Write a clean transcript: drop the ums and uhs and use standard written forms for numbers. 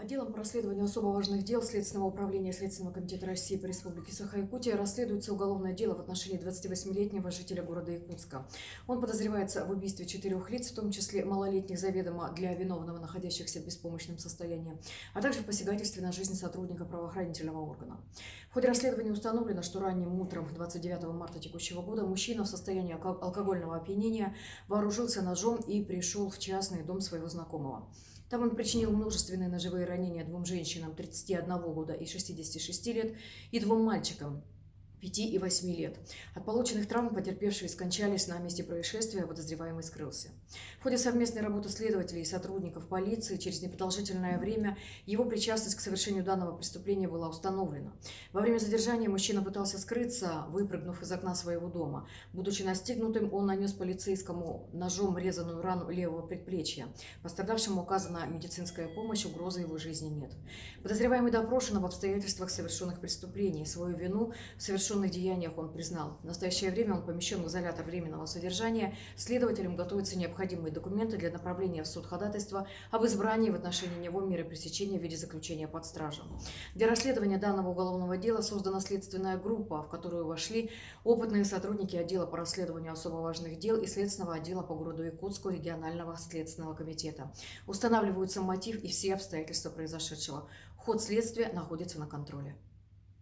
Отделом по расследованию особо важных дел Следственного управления Следственного комитета России по Республике Саха-Якутия расследуется уголовное дело в отношении 28-летнего жителя города Якутска. Он подозревается в убийстве 4 лиц, в том числе малолетних, заведомо для виновного, находящихся в беспомощном состоянии, а также в посягательстве на жизнь сотрудника правоохранительного органа. В ходе расследования установлено, что ранним утром 29 марта текущего года мужчина в состоянии алкогольного опьянения вооружился ножом и пришел в частный дом своего знакомого. Там он причинил множественные ножевые ранения 2 женщинам 31 года и 66 лет и 2 мальчикам 5 и 8 лет. От полученных травм потерпевшие скончались на месте происшествия, а подозреваемый скрылся. В ходе совместной работы следователей и сотрудников полиции через непродолжительное время его причастность к совершению данного преступления была установлена. Во время задержания мужчина пытался скрыться, выпрыгнув из окна своего дома. Будучи настигнутым, он нанес полицейскому ножом резаную рану левого предплечья. Пострадавшему оказана медицинская помощь, угрозы его жизни нет. Подозреваемый допрошен об обстоятельствах совершенных преступлений. Свою вину в совершенных деяниях он признал. В настоящее время он помещен в изолятор временного содержания. Следователям готовятся необходимые документы для направления в суд ходатайства об избрании в отношении него меры пресечения в виде заключения под стражу. Для расследования данного уголовного дела создана следственная группа, в которую вошли опытные сотрудники отдела по расследованию особо важных дел и следственного отдела по городу Якутску регионального следственного комитета. Устанавливаются мотив и все обстоятельства произошедшего. Ход следствия находится на контроле.